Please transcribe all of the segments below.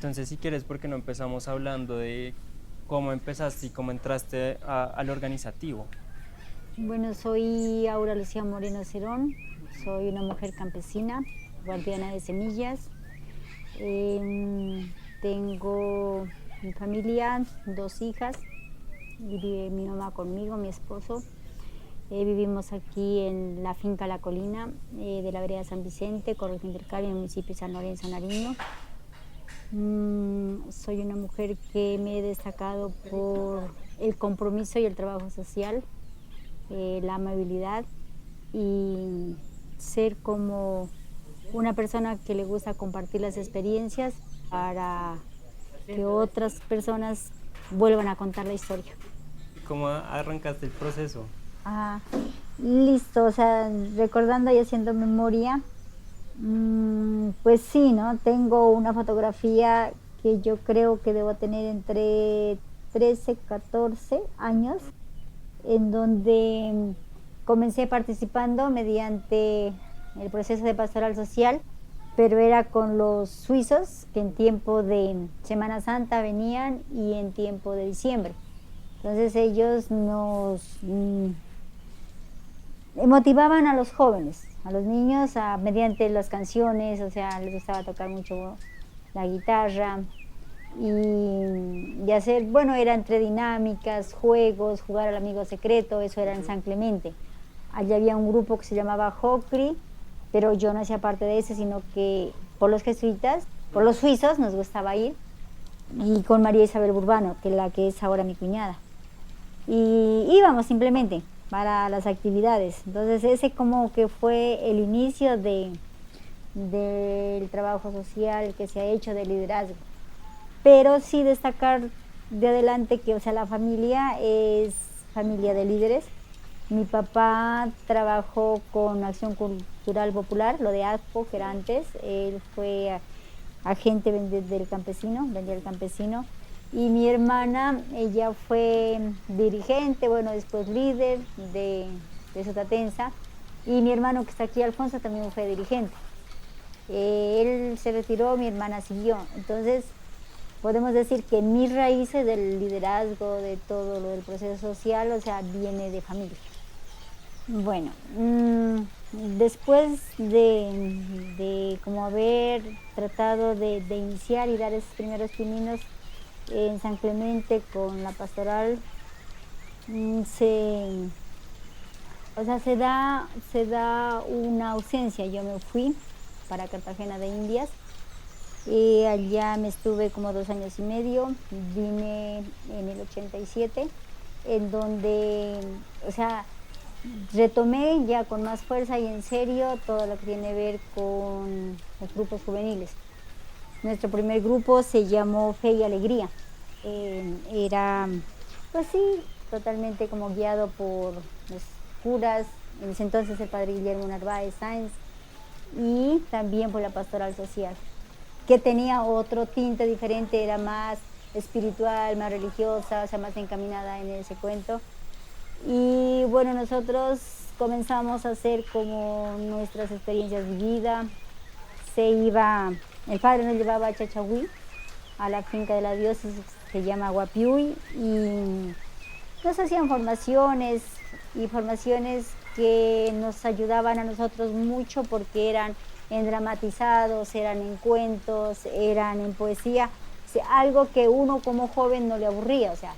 Entonces, si quieres, ¿por qué no empezamos hablando de cómo empezaste y cómo entraste al organizativo? Bueno, soy Aura Lucía Moreno Cerón, soy una mujer campesina, guardiana de semillas. Tengo mi familia, 2 hijas, vive mi mamá conmigo, mi esposo. Vivimos aquí en la finca La Colina de la vereda San Vicente, Corregidora Intercambio, en el municipio de San Lorenzo, Nariño. Soy una mujer que me he destacado por el compromiso y el trabajo social, la amabilidad y ser como una persona que le gusta compartir las experiencias para que otras personas vuelvan a contar la historia. ¿Y cómo arrancaste el proceso? Ah, listo, o sea, recordando y haciendo memoria, pues sí, ¿no? Tengo una fotografía que yo creo que debo tener entre 13, 14 años, en donde comencé participando mediante el proceso de pastoral social, pero era con los suizos que en tiempo de Semana Santa venían y en tiempo de diciembre. Entonces ellos nos motivaban a los jóvenes, a los niños, mediante las canciones, o sea, les gustaba tocar mucho la guitarra y hacer, bueno, era entre dinámicas, juegos, jugar al amigo secreto, eso era en San Clemente. Allí había un grupo que se llamaba Jocri, pero yo no hacía parte de ese, sino que por los jesuitas, por los suizos nos gustaba ir, y con María Isabel Burbano, que es la que es ahora mi cuñada. Y íbamos simplemente para las actividades. Entonces ese como que fue el inicio del trabajo social que se ha hecho, de liderazgo. Pero sí destacar de adelante que, o sea, la familia es familia de líderes. Mi papá trabajó con Acción Cultural Popular, lo de ACPO, que era antes. Él fue agente del campesino, vendía el campesino. Y mi hermana, ella fue dirigente, bueno, después líder de Sotatensa. Y mi hermano que está aquí, Alfonso, también fue dirigente. Él se retiró, mi hermana siguió. Entonces, podemos decir que mis raíces del liderazgo, de todo lo del proceso social, o sea, viene de familia. Bueno, después de como haber tratado de iniciar y dar esos primeros pininos en San Clemente con la pastoral, o sea, se da una ausencia. Yo me fui para Cartagena de Indias y allá me estuve como 2 años y medio. Vine en el 87, en donde, o sea, retomé ya con más fuerza y en serio todo lo que tiene que ver con los grupos juveniles. Nuestro primer grupo se llamó Fe y Alegría. Era, pues sí, totalmente como guiado por los curas, en ese entonces el padre Guillermo Narváez Sáenz, y también por la pastoral social, que tenía otro tinte diferente, era más espiritual, más religiosa, o sea, más encaminada en ese cuento. Y bueno, nosotros comenzamos a hacer como nuestras experiencias de vida. El padre nos llevaba a Chachahuí, a la finca de la diócesis, se llama Guapiuy, y nos hacían formaciones que nos ayudaban a nosotros mucho porque eran en dramatizados, eran en cuentos, eran en poesía, o sea, algo que uno como joven no le aburría, o sea,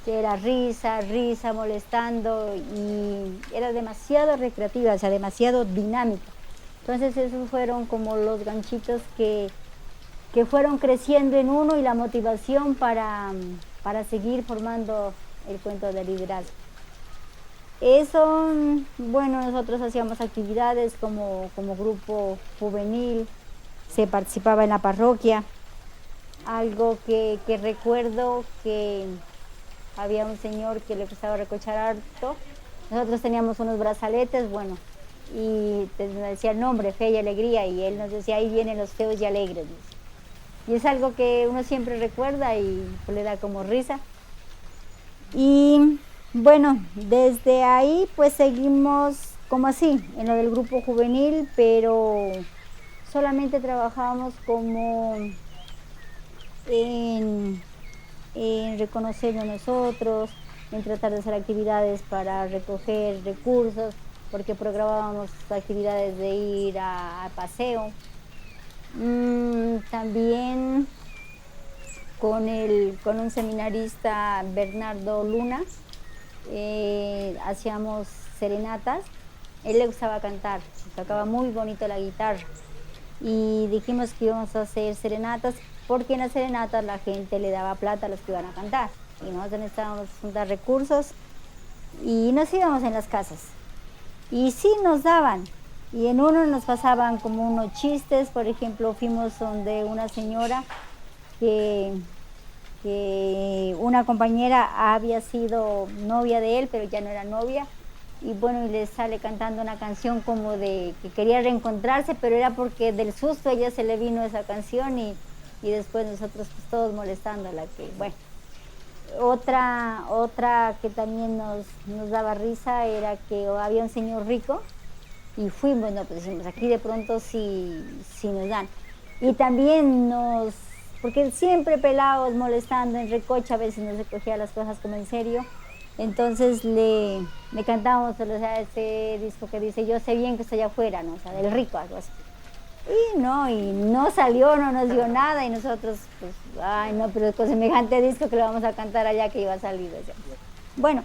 que era risa, risa, molestando, y era demasiado recreativa, o sea, demasiado dinámica. Entonces esos fueron como los ganchitos que fueron creciendo en uno y la motivación para seguir formando el cuento de liderazgo. Eso, bueno, nosotros hacíamos actividades como grupo juvenil, se participaba en la parroquia. Algo que recuerdo, que había un señor que le gustaba recochar harto. Nosotros teníamos unos brazaletes, bueno, y nos decía el nombre, Fe y Alegría, y él nos decía, ahí vienen los feos y alegres. Y es algo que uno siempre recuerda y pues le da como risa. Y bueno, desde ahí pues seguimos como así, en lo del grupo juvenil, pero solamente trabajábamos como en, en reconocernos nosotros, en tratar de hacer actividades para recoger recursos, porque programábamos actividades de ir a paseo. También con un seminarista, Bernardo Luna, hacíamos serenatas. Él le gustaba cantar, tocaba muy bonito la guitarra. Y dijimos que íbamos a hacer serenatas, porque en las serenatas la gente le daba plata a los que iban a cantar. Y nosotros necesitábamos juntar recursos y nos íbamos en las casas. Y sí nos daban. Y en uno nos pasaban como unos chistes. Por ejemplo, fuimos donde una señora que una compañera había sido novia de él, pero ya no era novia. Y bueno, y le sale cantando una canción como de que quería reencontrarse, pero era porque del susto a ella se le vino esa canción y después nosotros pues, todos molestándola. Que bueno. Otra que también nos daba risa era que había un señor rico y fuimos, no, pues decimos, aquí de pronto sí nos dan. Y también porque siempre pelados molestando en recocha, a veces no se cogía las cosas como en serio, entonces le cantábamos, o sea, ese disco que dice, yo sé bien que estoy afuera, ¿no? O sea, del rico, algo así. Y no salió, no nos dio nada y nosotros, pues, ay no, pero con semejante disco que lo vamos a cantar allá que iba a salir. O sea. Bueno,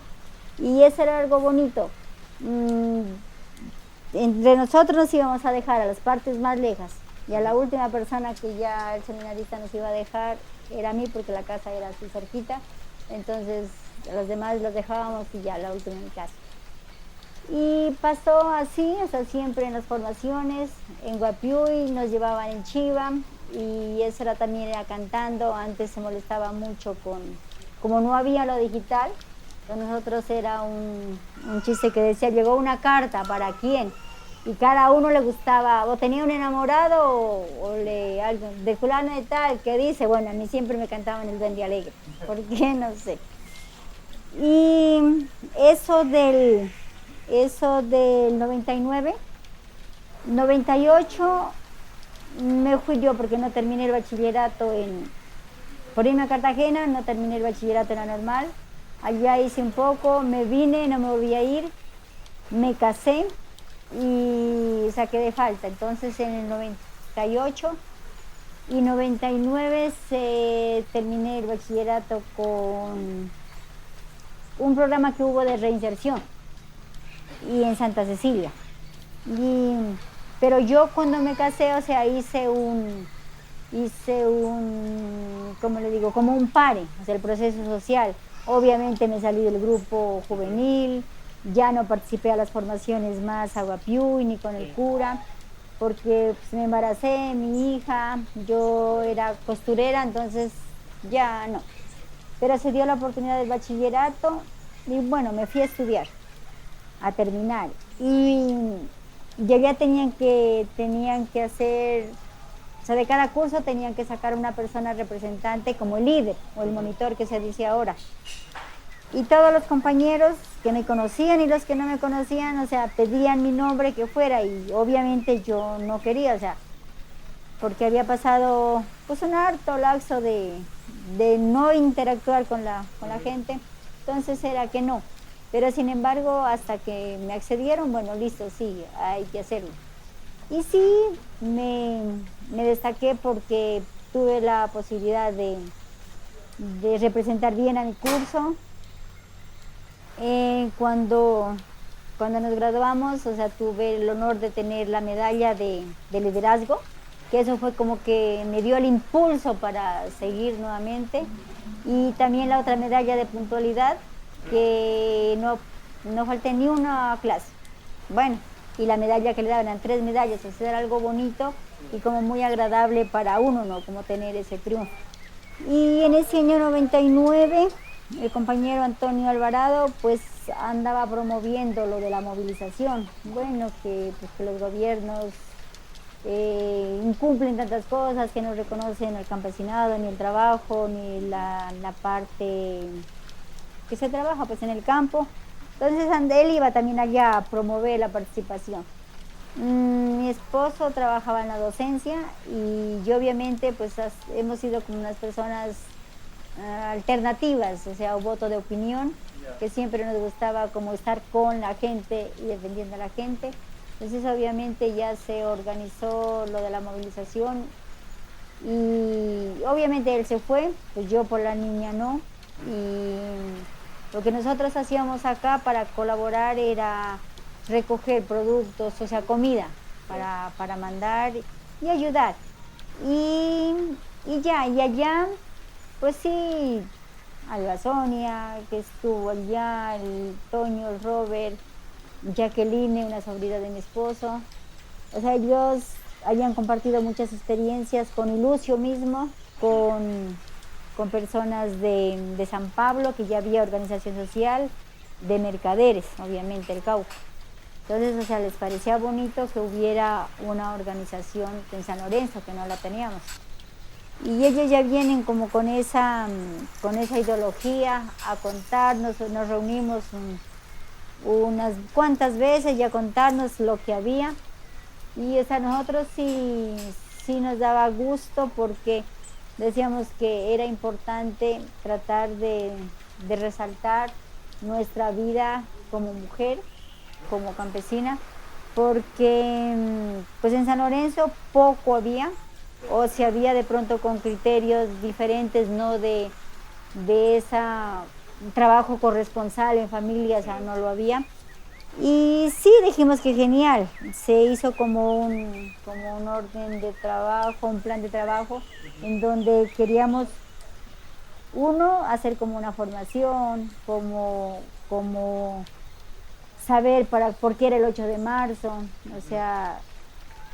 y eso era algo bonito. Entre nosotros nos íbamos a dejar a las partes más lejas y a la última persona que ya el seminarista nos iba a dejar era a mí porque la casa era así cerquita, entonces a los demás los dejábamos y ya la última en mi casa. Y pasó así, hasta siempre en las formaciones, en Guapiuy nos llevaban en Chiva y eso era cantando. Antes se molestaba mucho como no había lo digital, con nosotros era un chiste que decía, llegó una carta, ¿para quién? Y cada uno le gustaba, o tenía un enamorado o algo de fulano de tal, que dice, bueno, a mí siempre me cantaban el Duende Alegre, ¿por qué? No sé. Y eso del 99, 98 me fui yo porque no terminé el bachillerato por irme a Cartagena, no terminé el bachillerato en la normal, allá hice un poco, me vine, no me volví a ir, me casé y saqué de falta, entonces en el 98 y 99 terminé el bachillerato con un programa que hubo de reinserción y en Santa Cecilia. Pero yo cuando me casé, o sea, hice un, ¿cómo le digo? Como un pare, o sea, el proceso social. Obviamente me salí del grupo juvenil, ya no participé a las formaciones más a Guapiuy ni con el cura, porque pues, me embaracé, mi hija, yo era costurera, entonces ya no. Pero se dio la oportunidad del bachillerato y bueno, me fui a estudiar, a terminar. Y ya tenían que hacer, o sea, de cada curso tenían que sacar una persona representante como el líder o el monitor que se dice ahora. Y todos los compañeros que me conocían y los que no me conocían, o sea, pedían mi nombre que fuera y obviamente yo no quería, o sea, porque había pasado pues un harto lapso de no interactuar con la gente, entonces era que no. Pero sin embargo, hasta que me accedieron, bueno, listo, sí, hay que hacerlo. Y sí, me destaqué porque tuve la posibilidad de representar bien a mi curso. Cuando nos graduamos, o sea, tuve el honor de tener la medalla de liderazgo, que eso fue como que me dio el impulso para seguir nuevamente. Y también la otra medalla de puntualidad, que no falté ni una clase. Bueno, y la medalla que le daban, eran 3 medallas, o sea, era algo bonito y como muy agradable para uno, ¿no? Como tener ese triunfo. Y en ese año 99, el compañero Antonio Alvarado, pues andaba promoviendo lo de la movilización. Bueno, que los gobiernos incumplen tantas cosas, que no reconocen el campesinado, ni el trabajo, ni la parte que se trabaja pues en el campo. Entonces él iba también allá a promover la participación. Mi esposo trabajaba en la docencia y yo obviamente pues hemos sido como unas personas alternativas, o sea, o voto de opinión, que siempre nos gustaba como estar con la gente y defendiendo a la gente. Entonces obviamente ya se organizó lo de la movilización y obviamente él se fue, pues yo por la niña no. Y lo que nosotros hacíamos acá para colaborar era recoger productos, o sea, comida para mandar y ayudar. Y, y allá, pues sí, Alba Sonia, que estuvo allá, el Toño, el Robert, Jacqueline, una sobrina de mi esposo. O sea, ellos habían compartido muchas experiencias con Ilucio mismo, con personas de San Pablo, que ya había organización social, de mercaderes, obviamente, el Cauca. Entonces, o sea, les parecía bonito que hubiera una organización en San Lorenzo, que no la teníamos. Y ellos ya vienen como con esa ideología a contarnos, nos reunimos unas cuantas veces y a contarnos lo que había. Y o sea, nosotros sí nos daba gusto porque decíamos que era importante tratar de resaltar nuestra vida como mujer, como campesina, porque pues en San Lorenzo poco había, o si había de pronto con criterios diferentes, no de ese trabajo corresponsal en familia, o sea, no lo había. Y sí, dijimos que genial, se hizo como un orden de trabajo, un plan de trabajo, en donde queríamos, uno, hacer como una formación, como saber por qué era el 8 de marzo, o sea,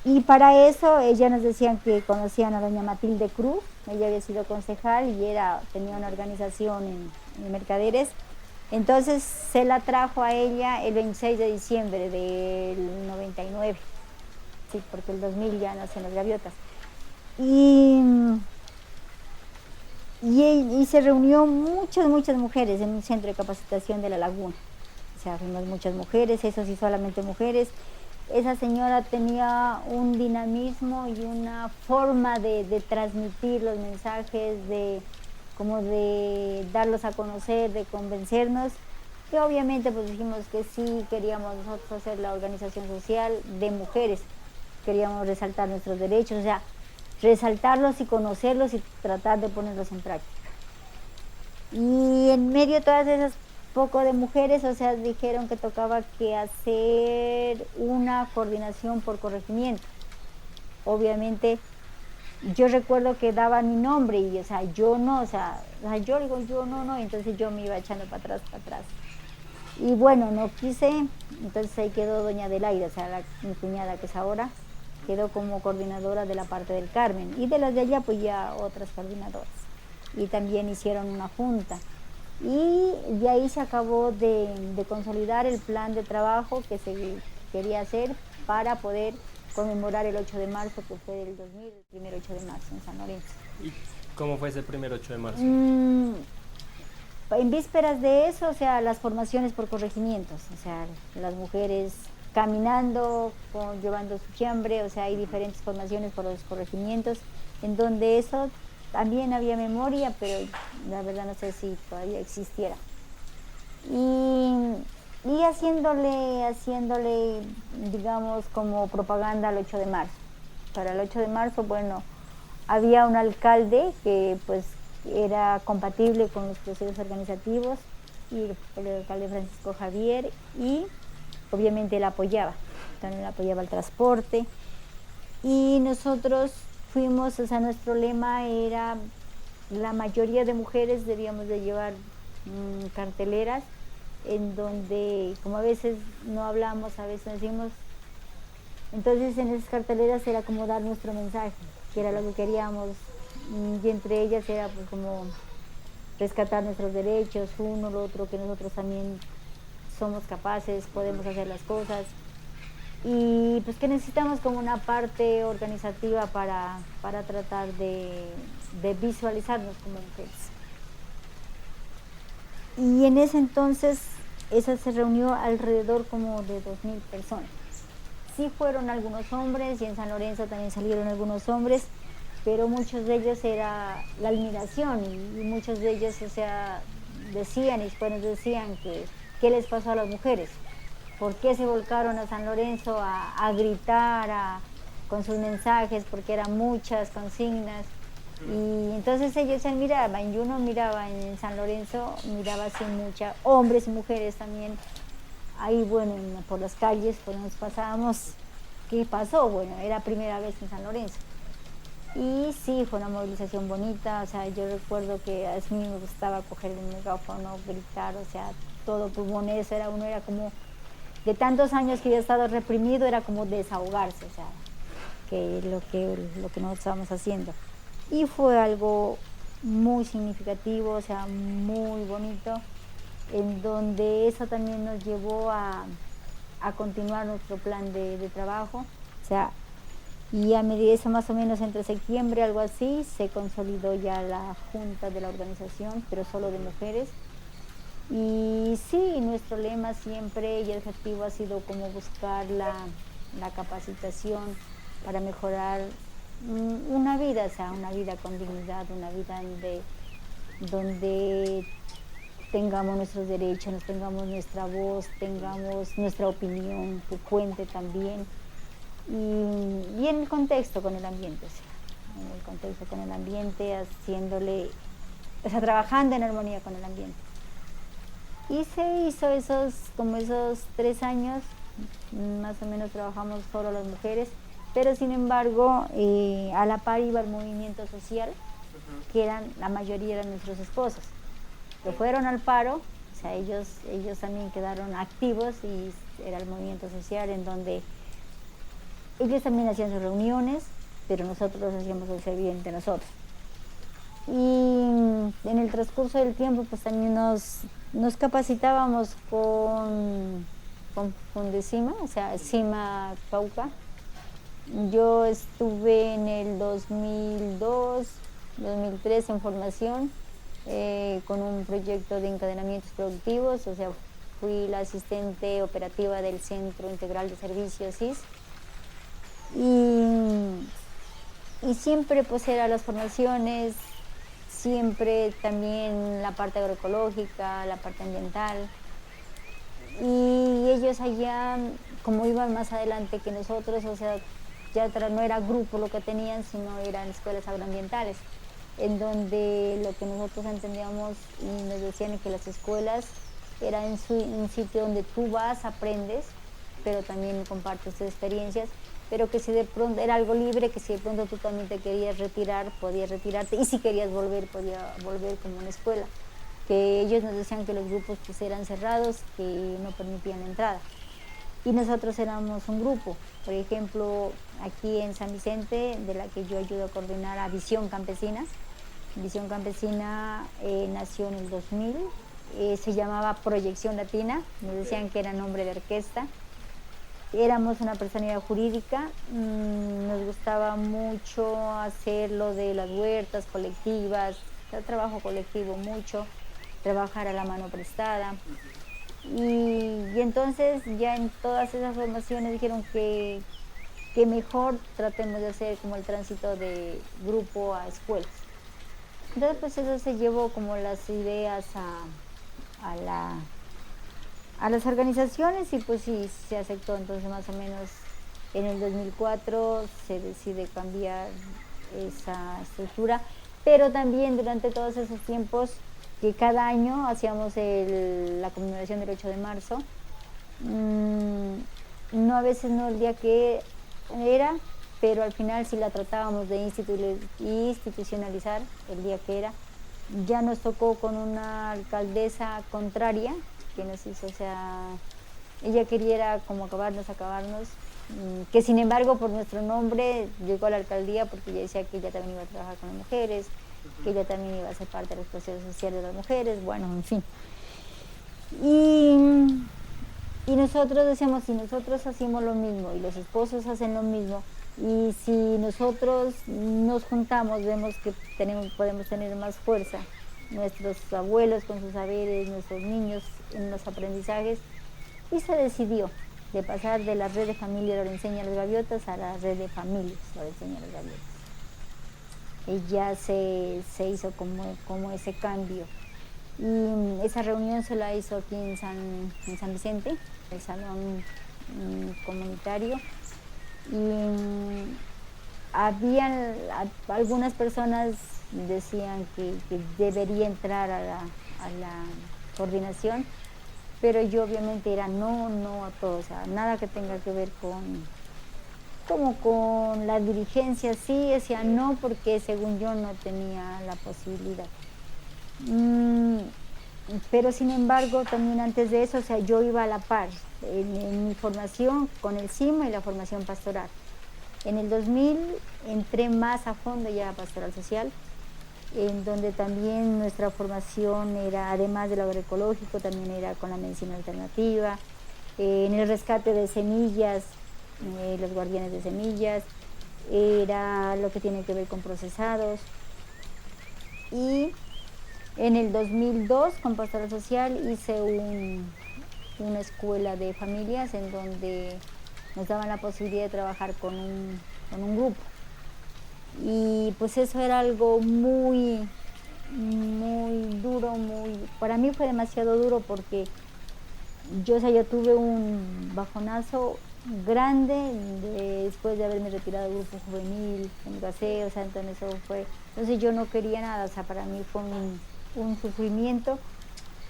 y para eso ellas nos decían que conocían a doña Matilde Cruz, ella había sido concejal y tenía una organización en Mercaderes. Entonces se la trajo a ella el 26 de diciembre del 99, sí, porque el 2000 ya nacen las gaviotas. Y, y se reunió muchas mujeres en un centro de capacitación de La Laguna. O sea, fuimos muchas mujeres, eso sí, solamente mujeres. Esa señora tenía un dinamismo y una forma de transmitir los mensajes, como de darlos a conocer, de convencernos. Y obviamente pues dijimos que sí, queríamos nosotros hacer la organización social de mujeres, queríamos resaltar nuestros derechos, o sea, resaltarlos y conocerlos y tratar de ponerlos en práctica. Y en medio de todas esas poco de mujeres, o sea, dijeron que tocaba que hacer una coordinación por corregimiento. Obviamente, yo recuerdo que daba mi nombre y, o sea, yo no, o sea yo digo, yo no, entonces yo me iba echando para atrás. Y bueno, no quise, entonces ahí quedó doña Adelaida, o sea, mi cuñada que es ahora, quedó como coordinadora de la parte del Carmen. Y de las de allá, pues ya otras coordinadoras. Y también hicieron una junta. Y de ahí se acabó de consolidar el plan de trabajo que se quería hacer para poder conmemorar el 8 de marzo, que fue del 2000, el primer 8 de marzo en San Lorenzo. ¿Y cómo fue ese primer 8 de marzo? En vísperas de eso, o sea, las formaciones por corregimientos, o sea, las mujeres caminando, llevando su fiambre, o sea, hay diferentes formaciones por los corregimientos, en donde eso también había memoria, pero la verdad no sé si todavía existiera. Y haciéndole, digamos, como propaganda al 8 de marzo. Para el 8 de marzo, bueno, había un alcalde que pues era compatible con los procesos organizativos, y el alcalde Francisco Javier, y obviamente él apoyaba, también apoyaba el transporte. Y nosotros fuimos, o sea, nuestro lema era, la mayoría de mujeres debíamos de llevar carteleras en donde, como a veces no hablamos, a veces decimos, entonces en esas carteleras era como dar nuestro mensaje, que era lo que queríamos, y entre ellas era pues como rescatar nuestros derechos, uno, lo otro, que nosotros también somos capaces, podemos hacer las cosas, y pues que necesitamos como una parte organizativa para tratar de visualizarnos como mujeres. Y en ese entonces, esa se reunió alrededor como de 2000 personas. sí fueron algunos hombres y en San Lorenzo también salieron algunos hombres, pero muchos de ellos era la admiración y muchos de ellos, o sea, decían y después nos decían que qué les pasó a las mujeres, por qué se volcaron a San Lorenzo a gritar con sus mensajes, porque eran muchas consignas. Y entonces ellos se miraban, y uno miraba en San Lorenzo, miraba así muchas, hombres y mujeres también, ahí bueno, por las calles, pues nos pasábamos, ¿qué pasó? Bueno, era primera vez en San Lorenzo. Y sí, fue una movilización bonita, o sea, yo recuerdo que a mí me gustaba coger el megáfono, gritar, o sea, todo pulmones, uno era como, de tantos años que había estado reprimido, era como desahogarse, o sea, lo que nosotros estábamos haciendo. Y fue algo muy significativo, o sea, muy bonito, en donde eso también nos llevó a continuar nuestro plan de trabajo, o sea, y a medida de eso, más o menos entre septiembre, algo así, se consolidó ya la junta de la organización, pero solo de mujeres. Y sí, nuestro lema siempre y el objetivo ha sido como buscar la capacitación para mejorar una vida, o sea, una vida con dignidad, una vida donde tengamos nuestros derechos, tengamos nuestra voz, tengamos nuestra opinión, que cuente también. Y en el contexto con el ambiente, o sea, en el contexto con el ambiente, haciéndole, o sea, trabajando en armonía con el ambiente. Y se hizo como esos 3 años, más o menos trabajamos solo las mujeres, pero sin embargo, a la par iba el movimiento social, que la mayoría eran nuestros esposos, que fueron al paro, o sea, ellos también quedaron activos y era el movimiento social en donde ellos también hacían sus reuniones, pero nosotros hacíamos el servicio entre nosotros. Y en el transcurso del tiempo, pues también nos capacitábamos con Fundecima, o sea, Cima Cauca. Yo estuve en el 2002, 2003 en formación con un proyecto de encadenamientos productivos, o sea, fui la asistente operativa del Centro Integral de Servicios CIS. Y siempre pues era las formaciones, siempre también la parte agroecológica, la parte ambiental. Y ellos allá, como iban más adelante que nosotros, o sea, ya no era grupo lo que tenían, sino eran escuelas agroambientales, en donde lo que nosotros entendíamos y nos decían que las escuelas eran un sitio donde tú vas, aprendes, pero también compartes tus experiencias, pero que si de pronto era algo libre, que si de pronto tú también te querías retirar, podías retirarte, y si querías volver, podía volver como una escuela, que ellos nos decían que los grupos pues eran cerrados, que no permitían la entrada. Y nosotros éramos un grupo, por ejemplo, aquí en San Vicente, de la que yo ayudo a coordinar a Visión Campesina. Visión Campesina nació en el 2000, se llamaba Proyección Latina, nos decían que era nombre de orquesta. Éramos una personalidad jurídica, nos gustaba mucho hacer lo de las huertas colectivas, el trabajo colectivo mucho, trabajar a la mano prestada. Y entonces ya en todas esas formaciones dijeron que mejor tratemos de hacer como el tránsito de grupo a escuelas. Entonces pues eso se llevó como las ideas a las organizaciones y pues sí, se aceptó. Entonces más o menos en el 2004 se decide cambiar esa estructura, pero también durante todos esos tiempos que cada año hacíamos la conmemoración del 8 de marzo, no a veces no el día que era, pero al final sí la tratábamos de institucionalizar el día que era. Ya nos tocó con una alcaldesa contraria, que nos hizo, o sea, ella quería como acabarnos, que sin embargo por nuestro nombre llegó a la alcaldía porque ella decía que ella también iba a trabajar con las mujeres, que ella también iba a ser parte de los procesos sociales de las mujeres, bueno, en fin. Y nosotros decíamos, si nosotros hacemos lo mismo y los esposos hacen lo mismo, y si nosotros nos juntamos, vemos que podemos tener más fuerza, nuestros abuelos con sus saberes, nuestros niños en los aprendizajes, y se decidió. de pasar de la red de familia Lorenzeña Las Gaviotas a la red de familias Lorenzeña Las Gaviotas. Y ya se hizo como ese cambio. Y esa reunión se la hizo aquí en San Vicente, el salón comunitario. Y habían algunas personas decían que debería entrar a la coordinación, pero yo obviamente era no a todo, o sea, nada que tenga que ver con la dirigencia, sí, decía no, porque según yo no tenía la posibilidad. Pero sin embargo, también antes de eso, o sea, yo iba a la par en mi formación con el CIMA y la formación pastoral. En el 2000 entré más a fondo ya a Pastoral Social, en donde también nuestra formación era, además del agroecológico, también era con la medicina alternativa, en el rescate de semillas, los guardianes de semillas, era lo que tiene que ver con procesados. Y en el 2002, con Pastoral Social, hice una escuela de familias en donde nos daban la posibilidad de trabajar con un grupo. Y pues eso era algo muy duro, para mí fue demasiado duro porque yo tuve un bajonazo grande después de haberme retirado del grupo juvenil, en Gaseo, o sea, entonces yo no quería nada, o sea, para mí fue un sufrimiento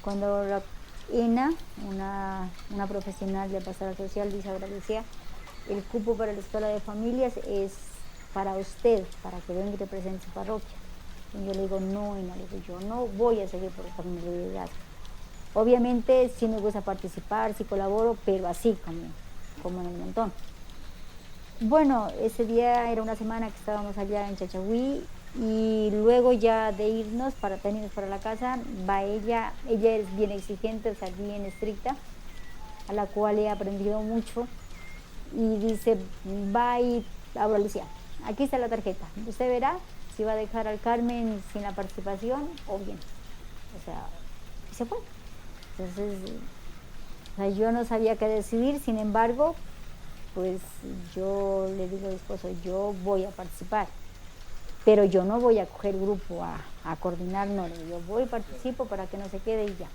cuando la ENA, una profesional de Pastoral Social, dice, ahora decía, el cupo para la escuela de familias es para usted, para que venga y represente su parroquia. Y yo le digo, no, ENA, yo no voy a seguir por mi liderazgo. Obviamente sí me gusta participar, sí colaboro, pero así como en el montón. Bueno, ese día era una semana que estábamos allá en Chachagüí y luego ya de irnos para la casa, va ella es bien exigente, o sea, bien estricta, a la cual he aprendido mucho y dice, va y ahora Lucía, aquí está la tarjeta, usted verá si va a dejar al Carmen sin la participación o bien, o sea, y se fue. Entonces, o sea, yo no sabía qué decidir, sin embargo, pues yo le digo al esposo, yo voy a participar, pero yo no voy a coger grupo a coordinar, no, yo voy y participo para que no se quede y ya.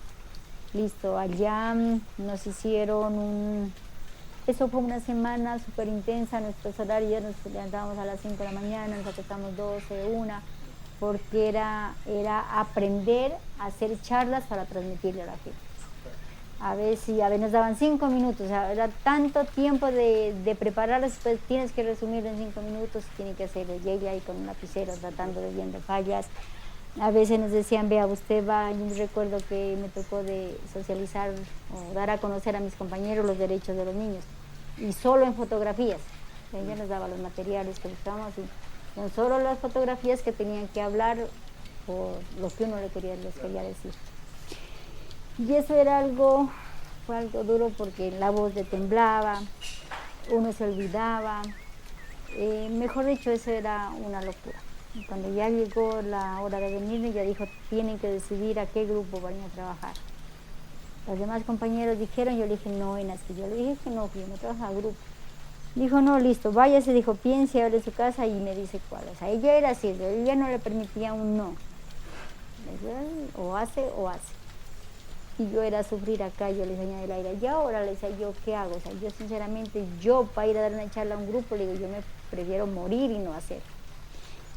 Listo, allá nos hicieron eso fue una semana súper intensa, nuestros horarios, nos levantábamos a las 5 de la mañana, nos acostamos 12, 1, porque era aprender a hacer charlas para transmitirle a la gente. A veces nos daban 5 minutos, o sea, era tanto tiempo de prepararlas, pues tienes que resumirlo en 5 minutos, tiene que hacer ella ahí con un lapicero tratando de viendo fallas. A veces nos decían, vea, usted va, yo recuerdo que me tocó de socializar o dar a conocer a mis compañeros los derechos de los niños, y solo en fotografías. Ella nos daba los materiales que buscábamos y con solo las fotografías que tenían que hablar por lo que uno les quería decir. Y eso fue algo duro porque la voz le temblaba, uno se olvidaba, mejor dicho, eso era una locura. Y cuando ya llegó la hora de venir, ella dijo, tienen que decidir a qué grupo van a trabajar. Los demás compañeros dijeron, yo le dije, no, en las que yo le dije que no trabaja a grupo. Dijo, no, listo, váyase, dijo, piense, abre su casa y me dice cuál. O sea, ella era así, ella no le permitía un no. O hace. Y yo era sufrir acá, yo le decía a Elaira, y ahora le decía yo, ¿qué hago? O sea, yo sinceramente, para ir a dar una charla a un grupo, le digo, yo me prefiero morir y no hacer.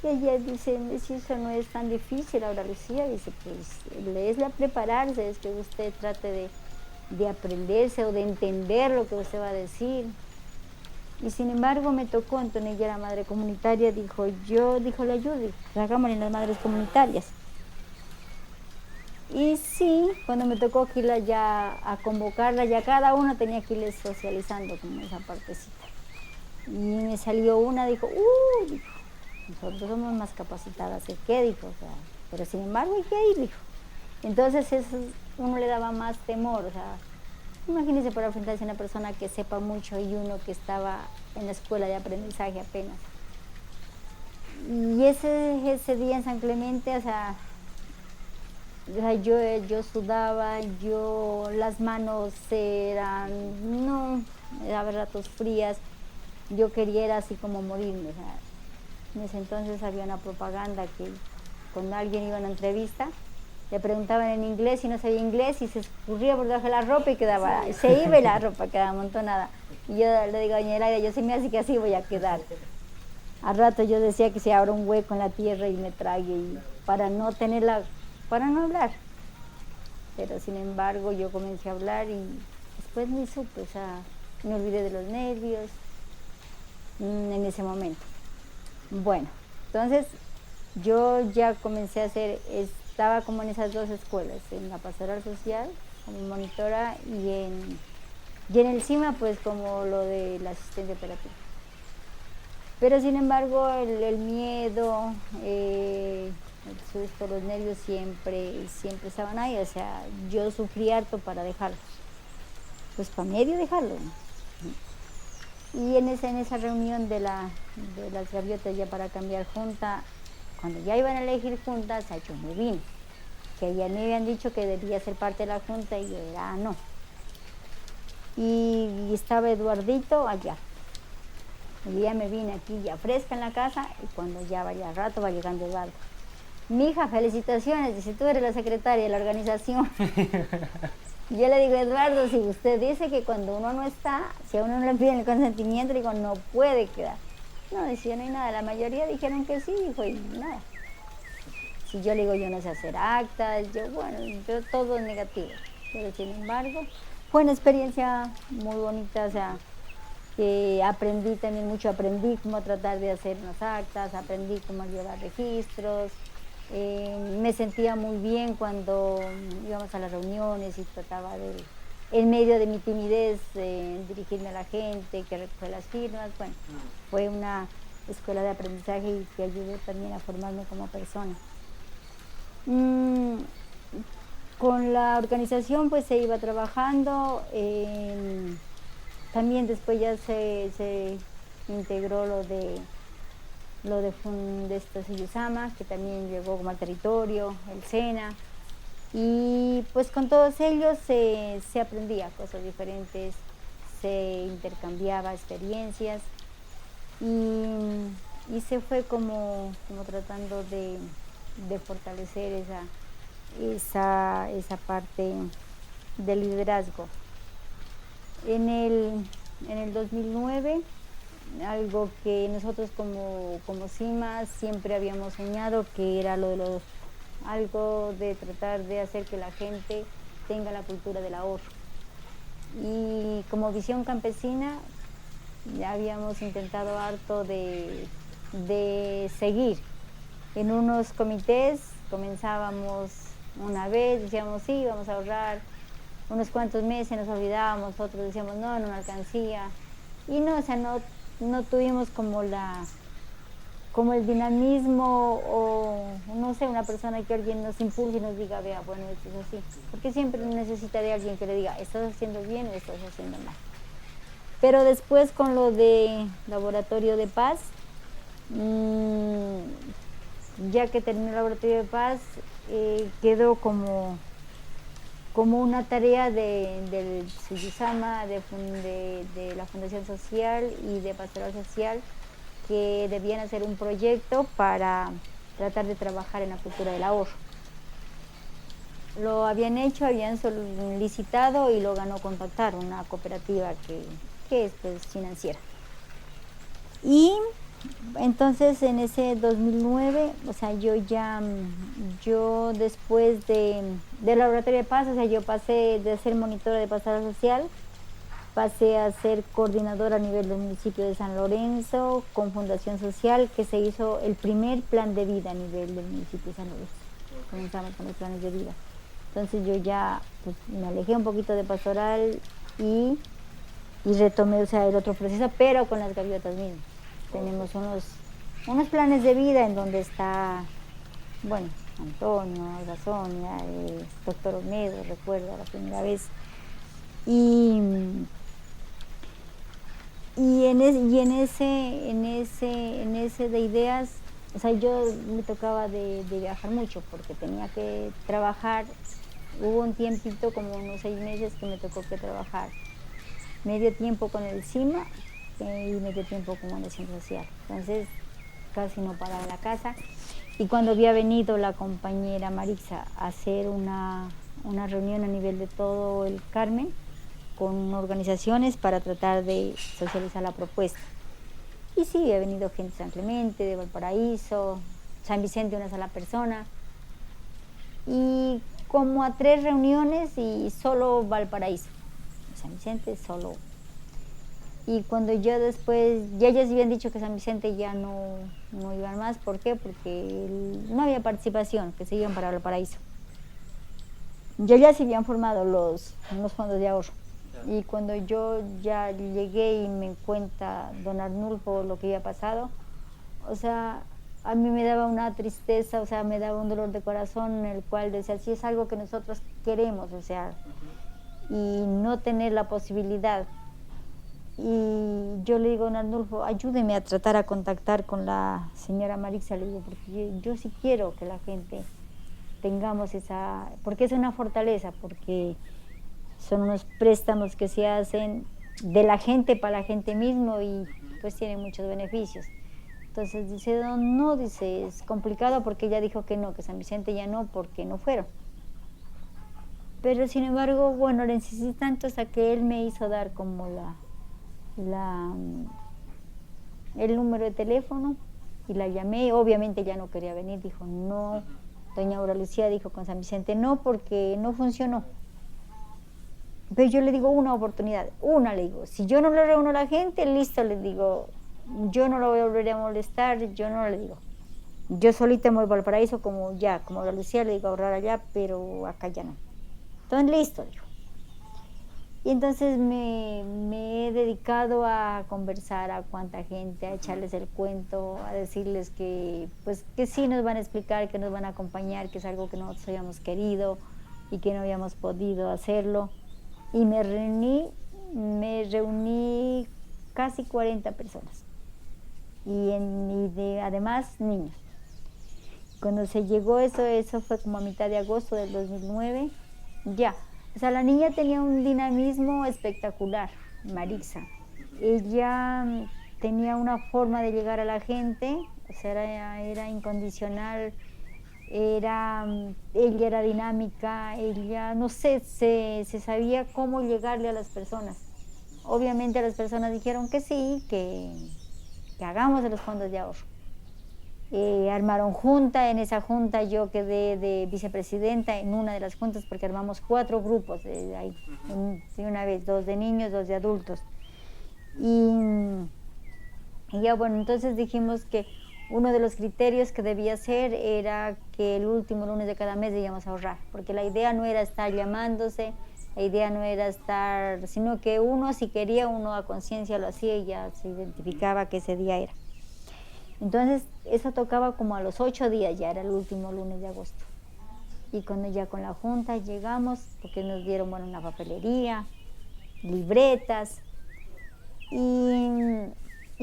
Y ella dice, eso no es tan difícil, ahora Lucía, dice, pues, es la prepararse, es que usted trate de aprenderse o de entender lo que usted va a decir. Y sin embargo me tocó, entonces ella era madre comunitaria, dijo la Judy, hagámosle las madres comunitarias. Y sí, cuando me tocó que irla ya a convocarla, ya cada una tenía que irles socializando como esa partecita. Y me salió una, dijo, dijo, nosotros somos más capacitadas, ¿qué? Dijo, o sea, pero sin embargo hay que ir, dijo. Entonces eso uno le daba más temor, o sea, imagínense para enfrentarse a una persona que sepa mucho y uno que estaba en la escuela de aprendizaje apenas. Y ese día en San Clemente, o sea, O sea, yo sudaba, las manos eran, no, me daba ratos frías, yo quería era así como morirme. O sea, en ese entonces había una propaganda que cuando alguien iba a una entrevista, le preguntaban en inglés y no sabía inglés y se escurría por debajo de la ropa y quedaba, se iba y la ropa quedaba amontonada. Y yo le digo a doña Eladia, yo se me hace que así voy a quedar. Al rato yo decía que se abra un hueco en la tierra y me trague, y para no hablar. Pero sin embargo yo comencé a hablar y después me supe, o sea, me olvidé de los nervios en ese momento. Bueno, entonces yo ya comencé a estaba como en esas dos escuelas, en la pastoral social como monitora y en el CIMA pues como lo del asistente operativo. Pero sin embargo el miedo, el susto, los nervios siempre estaban ahí. O sea, yo sufrí harto para dejarlos, pues para medio dejarlo. Y en esa reunión de las gaviotas ya para cambiar junta, cuando ya iban a elegir juntas, yo me vine, que ya me habían dicho que debía ser parte de la junta y yo era no. Y estaba Eduardito allá. Y ya me vine aquí ya fresca en la casa y cuando ya vaya rato va llegando Eduardo. Mi hija, felicitaciones, dice, tú eres la secretaria de la organización. Yo le digo, Eduardo, si usted dice que cuando uno no está, si a uno no le piden el consentimiento, le digo, no puede quedar. No, decía, no hay nada. La mayoría dijeron que sí, dijo, y nada. Si yo le digo, yo no sé hacer actas, yo todo negativo. Pero sin embargo, fue una experiencia muy bonita, o sea, aprendí también mucho, aprendí cómo tratar de hacer unas actas, aprendí cómo llevar registros. Me sentía muy bien cuando íbamos a las reuniones y trataba de, en medio de mi timidez, dirigirme a la gente, que recoge las firmas. Bueno, fue una escuela de aprendizaje y que ayudó también a formarme como persona. Con la organización pues se iba trabajando, también después ya se integró lo de Suyusama, que también llegó como al territorio, el SENA, y pues con todos ellos se aprendía cosas diferentes, se intercambiaba experiencias y se fue como tratando de fortalecer esa parte del liderazgo. En el 2009, algo que nosotros como CIMA siempre habíamos soñado, que era algo de tratar de hacer que la gente tenga la cultura del ahorro. Y como Visión Campesina ya habíamos intentado harto de seguir. En unos comités comenzábamos una vez, decíamos sí, vamos a ahorrar, unos cuantos meses nos olvidábamos, otros decíamos no alcancía. Y no, o sea, no tuvimos como el dinamismo o no sé, una persona que alguien nos impulse y nos diga, vea, bueno, esto es así. Porque siempre necesita de alguien que le diga, estás haciendo bien o estás haciendo mal. Pero después con lo de Laboratorio de Paz, ya que terminó el Laboratorio de Paz, quedó como una tarea del Suyusama, de la Fundación Social y de Pastoral Social, que debían hacer un proyecto para tratar de trabajar en la cultura del ahorro. Lo habían hecho, habían licitado y lo ganó Contactar, una cooperativa que es pues financiera. Y entonces en ese 2009, o sea, yo después del Laboratorio de Paz, o sea, yo pasé de ser monitora de pastoral social, pasé a ser coordinadora a nivel del municipio de San Lorenzo con Fundación Social, que se hizo el primer plan de vida a nivel del municipio de San Lorenzo. Comenzamos con los planes de vida. Entonces yo ya pues, me alejé un poquito de pastoral y retomé, o sea, el otro proceso, pero con las gaviotas mismas. Tenemos unos planes de vida en donde está, bueno, Antonio, Alba Sonia, doctor Olmedo, recuerdo la primera vez. Y en ese de ideas O sea, yo me tocaba de viajar mucho porque tenía que trabajar. Hubo un tiempito, como unos 6 meses, que me tocó que trabajar medio tiempo con el CIMA y medio tiempo como en el centro social. Entonces, casi no paraba en la casa. Y cuando había venido la compañera Marixa a hacer una reunión a nivel de todo el Carmen con organizaciones para tratar de socializar la propuesta. Y sí, ha venido gente de San Clemente, de Valparaíso, San Vicente, una sola persona. Y como a 3 reuniones y solo Valparaíso. San Vicente solo. Y cuando yo después, ya ellos habían dicho que San Vicente ya no iban más. ¿Por qué? Porque no había participación, que se iban para Valparaíso. Ya se habían formado los fondos de ahorro. Y cuando yo ya llegué y me cuenta don Arnulfo lo que había pasado, o sea, a mí me daba una tristeza, o sea, me daba un dolor de corazón en el cual decía, sí es algo que nosotros queremos, o sea, y no tener la posibilidad. Y yo le digo, don Arnulfo, ayúdeme a tratar a contactar con la señora Marixa, le digo, porque yo sí quiero que la gente tengamos esa, porque es una fortaleza, porque son unos préstamos que se hacen de la gente para la gente mismo y pues tienen muchos beneficios. Entonces dice, no, dice, es complicado porque ella dijo que no, que San Vicente ya no, porque no fueron. Pero sin embargo, bueno, le insistí tanto hasta que él me hizo dar como el número de teléfono y la llamé. Obviamente ya no quería venir, dijo no. Doña Aura Lucía dijo con San Vicente no, porque no funcionó. Pero yo le digo una oportunidad, le digo, si yo no le reúno a la gente, listo, le digo, yo no lo voy a volver a molestar, yo no le digo. Yo solita me voy a Valparaíso como Aura Lucía, le digo ahorrar allá, pero acá ya no. Entonces, listo, dijo. Y entonces me he dedicado a conversar a cuánta gente, a echarles el cuento, a decirles que, pues, que sí nos van a explicar, que nos van a acompañar, que es algo que nosotros habíamos querido y que no habíamos podido hacerlo. Y me reuní casi 40 personas. Además, niños. Cuando se llegó eso fue como a mitad de agosto del 2009, ya. O sea, la niña tenía un dinamismo espectacular, Marixa. Ella tenía una forma de llegar a la gente, o sea, era incondicional, ella era dinámica, ella, no sé, se sabía cómo llegarle a las personas. Obviamente las personas dijeron que sí, que hagamos de los fondos de ahorro. Armaron junta, en esa junta yo quedé de vicepresidenta en una de las juntas porque armamos 4 grupos de una vez, 2 de niños, 2 de adultos. Y ya bueno, entonces dijimos que uno de los criterios que debía ser era que el último lunes de cada mes debíamos ahorrar, porque la idea no era estar llamándose, la idea no era estar, sino que uno si quería, uno a conciencia lo hacía y ya se identificaba que ese día era. Entonces, eso tocaba como a los 8 días, ya era el último lunes de agosto. Y cuando ya con la junta llegamos, porque nos dieron, bueno, una papelería, libretas, y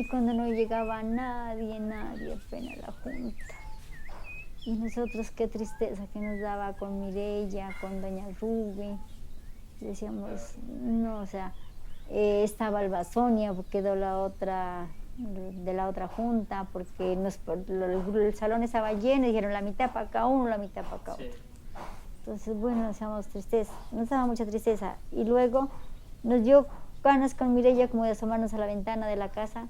cuando no llegaba nadie apenas la junta. Y nosotros qué tristeza que nos daba con Mireya, con doña Ruby. Decíamos, no, o sea, estaba Albazonia, quedó de la otra junta, porque el salón estaba lleno, y dijeron la mitad para acá uno, la mitad para acá otro. Entonces, bueno, nos daba mucha tristeza. Y luego nos dio ganas con Mireya como de asomarnos a la ventana de la casa,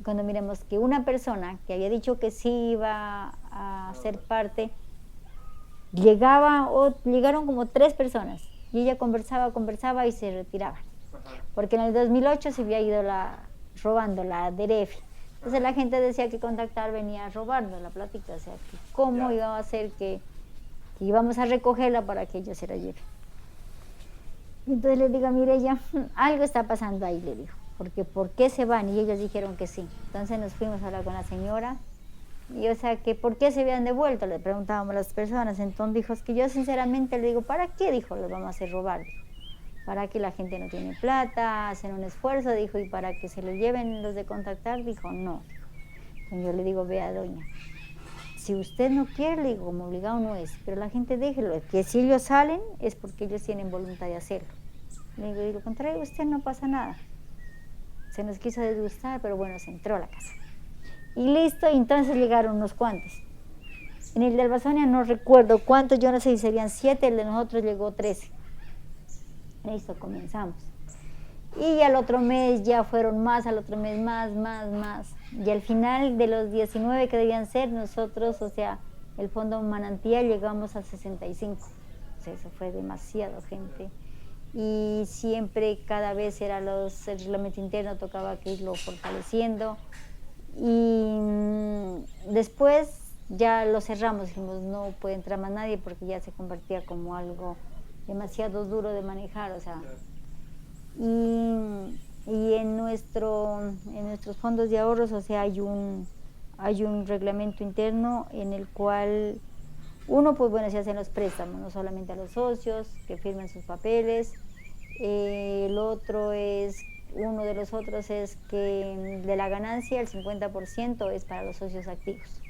cuando miramos que una persona que había dicho que sí iba a ser parte, llegaron como 3 personas, y ella conversaba y se retiraba. Porque en el 2008 se había ido robando la DEREFI. Entonces la gente decía que Contactar venía a robarnos la plática, o sea, que cómo iba a hacer que íbamos a recogerla para que ellos se la lleven. Y entonces le digo a Mireya, algo está pasando ahí, le digo, porque ¿por qué se van? Y ellos dijeron que sí. Entonces nos fuimos a hablar con la señora, y o sea, que ¿por qué se habían devuelto? Le preguntábamos a las personas. Entonces dijo, es que yo sinceramente le digo, ¿para qué? Dijo, los vamos a hacer robar, dijo. Para que la gente no tiene plata, hacen un esfuerzo, dijo, y para que se lo lleven los de Contactar, dijo, no. Entonces yo le digo, vea doña, si usted no quiere, le digo, como obligado no es, pero la gente déjelo, que si ellos salen es porque ellos tienen voluntad de hacerlo. Le digo, y lo contrario, usted no pasa nada. Se nos quiso disgustar, pero bueno, se entró a la casa. Y listo, y entonces llegaron unos cuantos. En el de Albazonia no recuerdo cuántos, yo no sé si serían 7, el de nosotros llegó 13. Listo, comenzamos. Y al otro mes ya fueron más, al otro mes más. Y al final de los 19 que debían ser, nosotros, o sea, el Fondo Manantial llegamos a 65. O sea, eso fue demasiado gente. Y siempre, cada vez era el reglamento interno, tocaba que irlo fortaleciendo. Y después ya lo cerramos, dijimos, no puede entrar más nadie porque ya se convertía como algo demasiado duro de manejar, o sea. Y en nuestros fondos de ahorros, o sea, hay un reglamento interno en el cual uno, pues bueno, se hacen los préstamos, no solamente a los socios que firmen sus papeles. Uno de los otros es que de la ganancia el 50% es para los socios activos.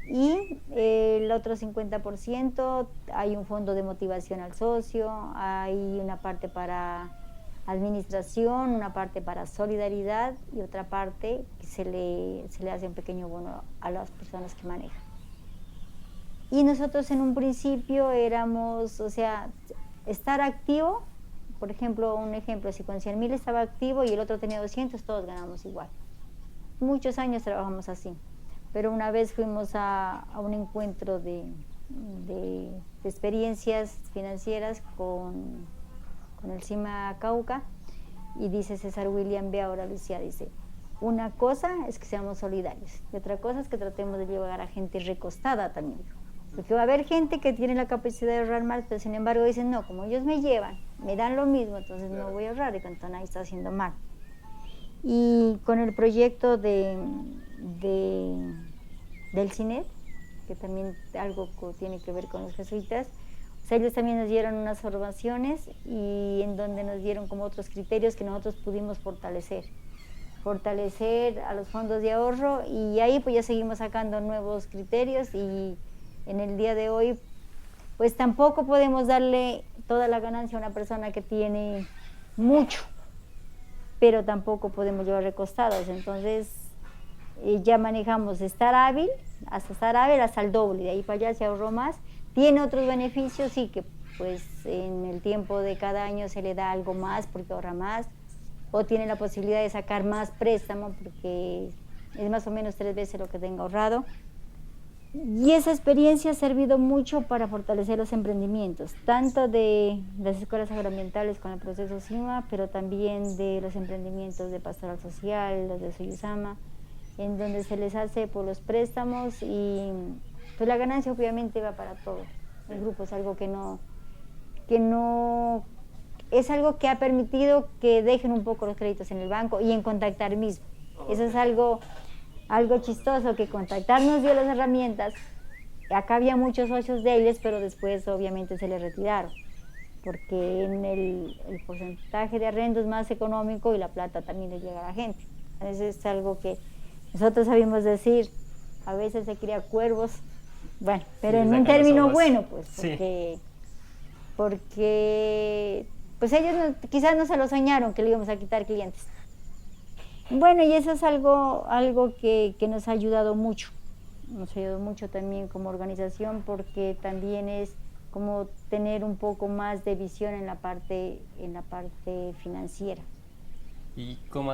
Y el otro 50% hay un fondo de motivación al socio, hay una parte para administración, una parte para solidaridad y otra parte que se le hace un pequeño bono a las personas que manejan. Y nosotros en un principio éramos, o sea, estar activo, por ejemplo, si con 100.000 estaba activo y el otro tenía 200, todos ganamos igual. Muchos años trabajamos así. Pero una vez fuimos a un encuentro de experiencias financieras con el CIMA Cauca, y dice César William B. ahora Lucía, dice, una cosa es que seamos solidarios y otra cosa es que tratemos de llevar a gente recostada también, porque va a haber gente que tiene la capacidad de ahorrar más, pero sin embargo dicen, no, como ellos me llevan, me dan lo mismo, entonces no voy a ahorrar, y cuando nadie está haciendo mal. Y con el proyecto del CINET, que también algo tiene que ver con los jesuitas, o sea, ellos también nos dieron unas formaciones y en donde nos dieron como otros criterios que nosotros pudimos fortalecer a los fondos de ahorro, y ahí pues ya seguimos sacando nuevos criterios, y en el día de hoy pues tampoco podemos darle toda la ganancia a una persona que tiene mucho, pero tampoco podemos llevar recostados, entonces ya manejamos estar hábil hasta el doble, de ahí para allá se ahorró más. Tiene otros beneficios, sí, que pues en el tiempo de cada año se le da algo más porque ahorra más, o tiene la posibilidad de sacar más préstamo porque es más o menos 3 veces lo que tenga ahorrado. Y esa experiencia ha servido mucho para fortalecer los emprendimientos, tanto de las escuelas agroambientales con el proceso CIMA, pero también de los emprendimientos de pastoral social, los de Soyuzama, en donde se les hace por los préstamos, y pues la ganancia obviamente va para todo el grupo. Es algo que no es algo que ha permitido que dejen un poco los créditos en el banco y en Contactar mismo. Eso es algo chistoso, que Contactar nos dio las herramientas. Acá había muchos socios de ellos, pero después obviamente se les retiraron, porque en el porcentaje de arrendo es más económico y la plata también le llega a la gente. Entonces es algo que nosotros sabemos decir, a veces se cría cuervos, bueno, pero sí, en un término bueno, pues, porque pues ellos quizás no se lo soñaron que le íbamos a quitar clientes. Bueno, y eso es algo que nos ha ayudado mucho también como organización, porque también es como tener un poco más de visión en la parte financiera. ¿Y cómo